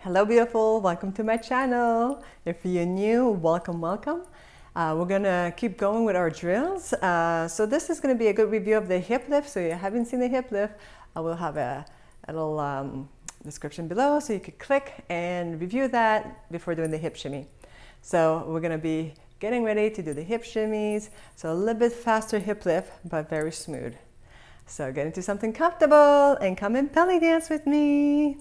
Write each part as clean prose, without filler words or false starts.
Hello beautiful, welcome to my channel. If you're new, welcome. We're gonna keep going with our drills. So this is gonna be a good review of the hip lift. So if you haven't seen the hip lift, I will have a little description below so you could click and review that before doing the hip shimmy. So we're gonna be getting ready to do the hip shimmies. So a little bit faster hip lift, but very smooth. So get into something comfortable and come and belly dance with me.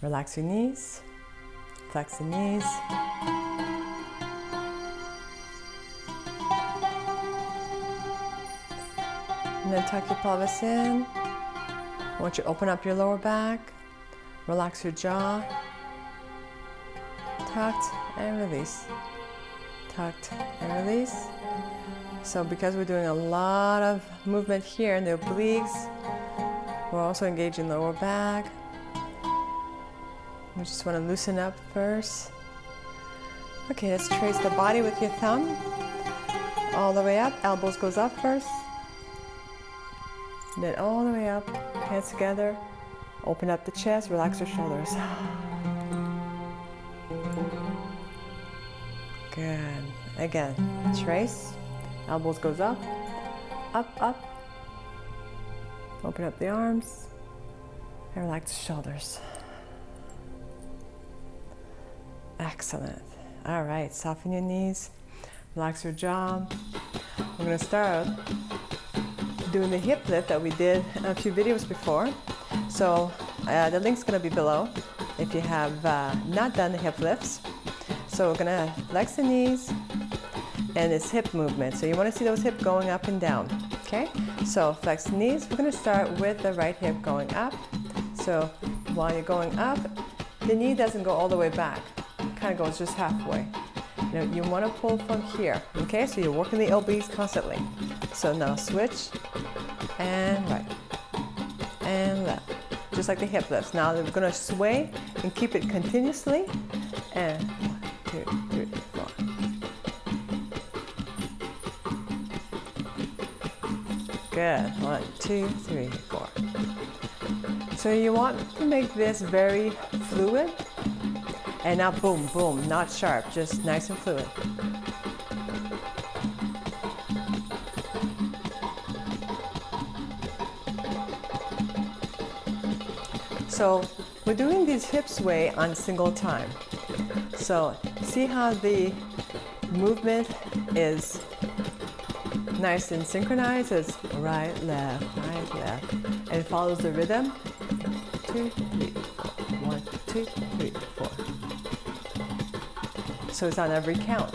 Relax your knees, flex the knees. And then tuck your pelvis in. I want you to open up your lower back, relax your jaw, tucked and release, tucked and release. So because we're doing a lot of movement here in the obliques, we're also engaging the lower back. We just want to loosen up first. Okay, let's trace the body with your thumb all the way up. Elbows goes up first, and then all the way up, hands together. Open up the chest, relax your shoulders. Good. Again, trace. Elbows goes up, up, up. Open up the arms and relax the shoulders. Excellent. All right, soften your knees, relax your jaw. We're going to start doing the hip lift that we did a few videos before. So the link's going to be below if you have not done the hip lifts. So we're going to flex the knees and it's hip movement. So you want to see those hips going up and down. Okay, so flex the knees. We're going to start with the right hip going up. So while you're going up, the knee doesn't go all the way back. Kind of goes just halfway. You want to pull from here. Okay, so you're working the obliques constantly. So now switch and right and left, just like the hip lifts. Now we're going to sway and keep it continuously. And 1, 2, 3, 4. Good. 1, 2, 3, 4. So you want to make this very fluid. And not boom, boom, not sharp, just nice and fluid. So we're doing these hip sway on single time. So see how the movement is nice and synchronized as right, left, and it follows the rhythm. 2, 3, 4. 1, 2, 3, 4. So it's on every count.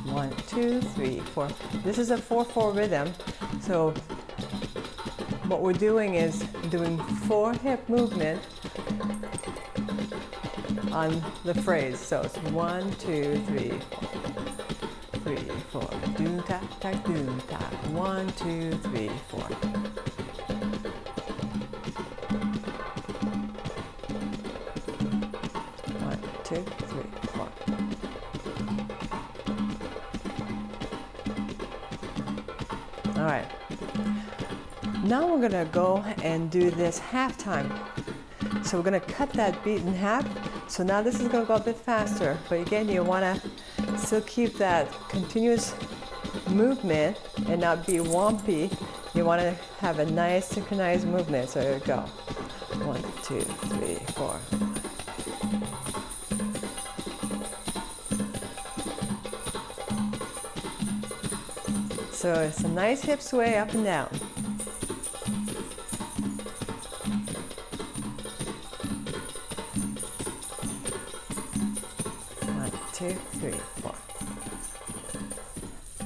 1, 2, 3, 4. This is a 4/4 rhythm. So what we're doing is doing 4 hip movement on the phrase. So it's 1, 2, 3, 4. 3, 4. Do tap tap do tap. 1, 2, 3, 4. All right, now we're gonna go and do this half time. So we're gonna cut that beat in half. So now this is gonna go a bit faster, but again, you wanna still keep that continuous movement and not be wompy. You wanna have a nice synchronized movement. So here we go. 1, 2, 3, 4. So it's a nice hip sway up and down. 1, 2, 3, 4.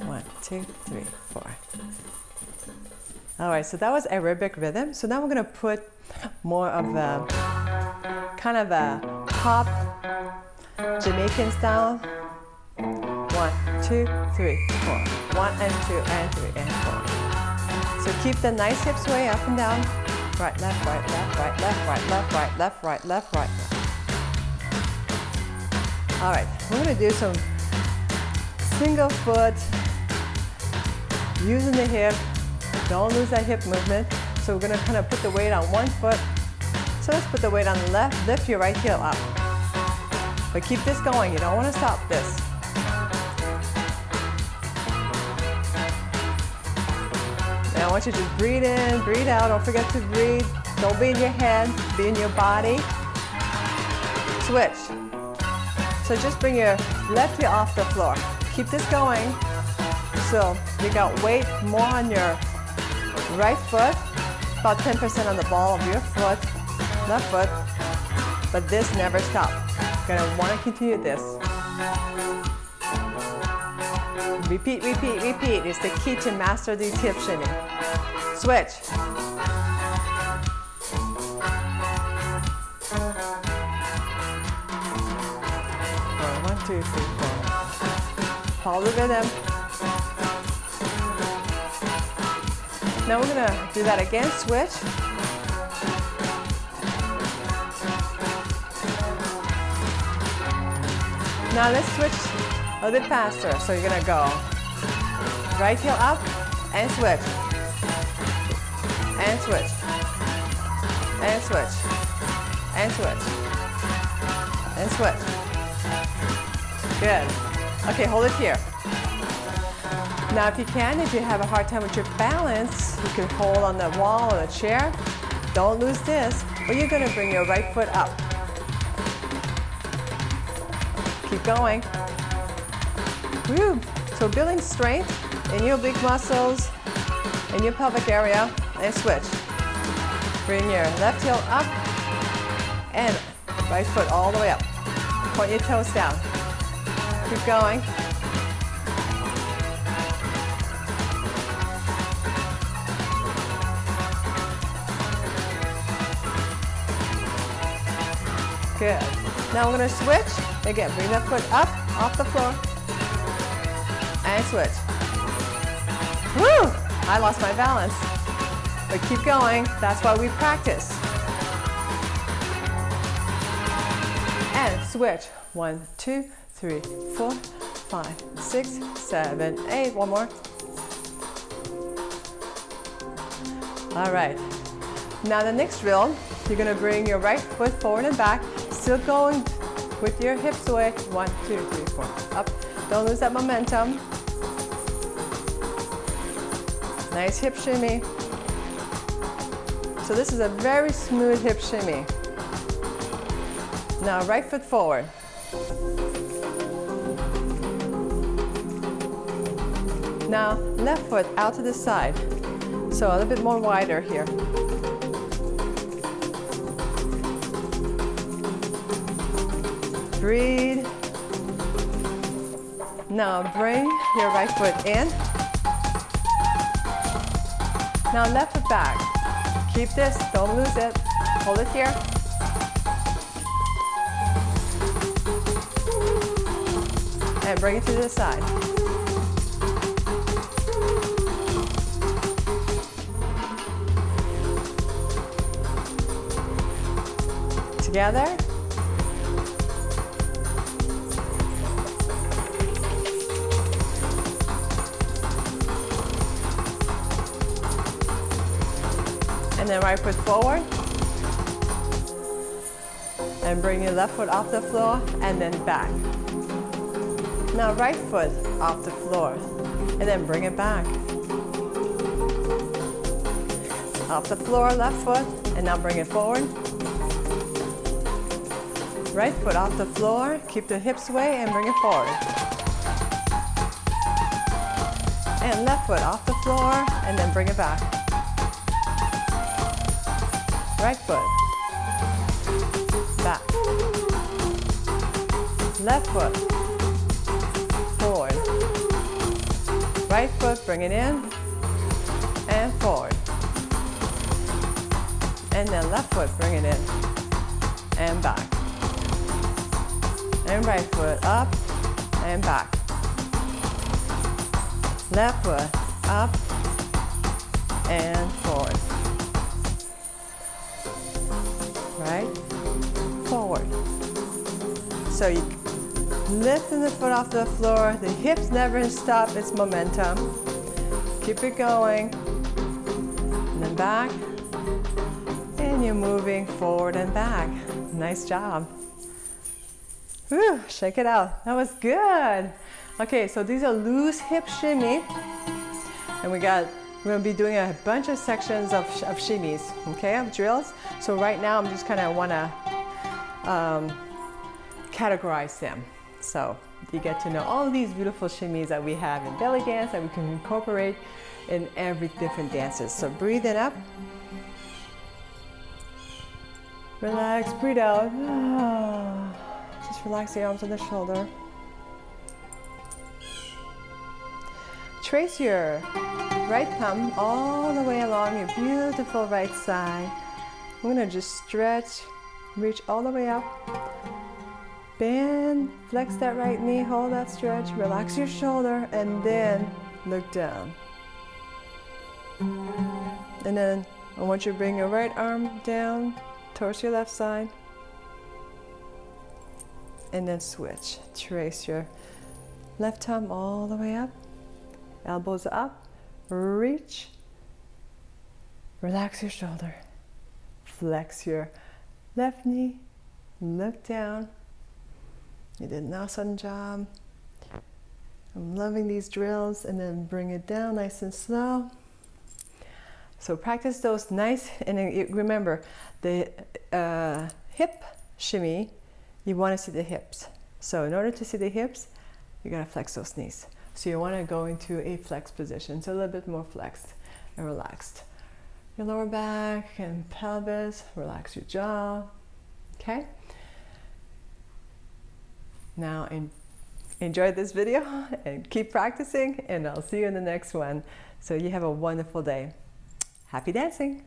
1, 2, 3, 4. All right, so that was aerobic rhythm. So now we're gonna put more of a kind of a pop Jamaican style. 1, 2, 3, 4. 1 and 2 and 3 and 4. So keep the nice hip sway up and down. Right, left, right, left, right, left, right, left, right, left, right, left, right. All right, we're gonna do some single foot, using the hip, Don't lose that hip movement. So we're gonna kind of put the weight on one foot. So let's put the weight on the left, lift your right heel up. But keep this going, you don't wanna stop this. Now I want you to just breathe in, breathe out. Don't forget to breathe. Don't be in your head, be in your body. Switch. So just bring your left heel off the floor. Keep this going. So you got weight more on your right foot, about 10% on the ball of your foot, left foot, but this never stops. You're gonna wanna continue this. Repeat, repeat, repeat is the key to master these hip shimmy. Switch. 2, 3, 4. Follow the rhythm. Now we're gonna do that again, switch. Now let's switch a little bit faster. So you're gonna go right heel up and switch. And switch. And switch. And switch. And switch. Good. Okay, hold it here. Now if you can, if you have a hard time with your balance, you can hold on the wall or the chair. Don't lose this, but you're gonna bring your right foot up. Keep going. Woo. So building strength in your oblique muscles, in your pelvic area, and switch. Bring your left heel up and right foot all the way up. Point your toes down. Keep going. Good. Now we're going to switch. Again, bring that foot up, off the floor. And switch. Woo! I lost my balance. But keep going. That's why we practice. And switch. 1, 2, 3, 4, 5, 6, 7, 8. One more. All right. Now the next drill, you're going to bring your right foot forward and back, still going with your hips away. 1, 2, 3, 4. Up. Don't lose that momentum. Nice hip shimmy. So this is a very smooth hip shimmy. Now right foot forward. Now left foot out to the side. So a little bit more wider here. Breathe. Now bring your right foot in. Now left foot back. Keep this, don't lose it. Hold it here. And bring it to the side. Together. And then right foot forward. And bring your left foot off the floor and then back. Now right foot off the floor and then bring it back. Off the floor, left foot, and now bring it forward. Right foot off the floor, keep the hips away and bring it forward. And left foot off the floor and then bring it back. Right foot, back. Left foot, forward. Right foot, bring it in and forward. And then left foot, bring it in and back. And right foot up and back. Left foot up and forward. Right, forward. So you lifting the foot off the floor, the hips never stop its momentum. Keep it going. and back, and you're moving forward and back. Nice job. Whew, shake it out. That was good. Okay, so these are loose hip shimmy, and we're gonna be doing a bunch of sections of shimmies, okay, of drills. So right now I'm just kind of wanna categorize them. So you get to know all these beautiful shimmies that we have in belly dance that we can incorporate in every different dances. So breathe it up. Relax, breathe out. Just relax the arms and the shoulder. Trace your right thumb all the way along your beautiful right side. I'm gonna just stretch, reach all the way up. Bend, flex that right knee, hold that stretch, relax your shoulder, and then look down. And then I want you to bring your right arm down towards your left side. And then switch. Trace your left thumb all the way up. Elbows up, reach. Relax your shoulder. Flex your left knee, look down. You did an awesome job. I'm loving these drills, and then bring it down nice and slow. So practice those nice, and then remember the hip shimmy, you want to see the hips. So in order to see the hips, you gotta flex those knees. So you want to go into a flexed position, so a little bit more flexed and relaxed. Your lower back and pelvis, relax your jaw, okay? Now enjoy this video and keep practicing, and I'll see you in the next one. So you have a wonderful day. Happy dancing!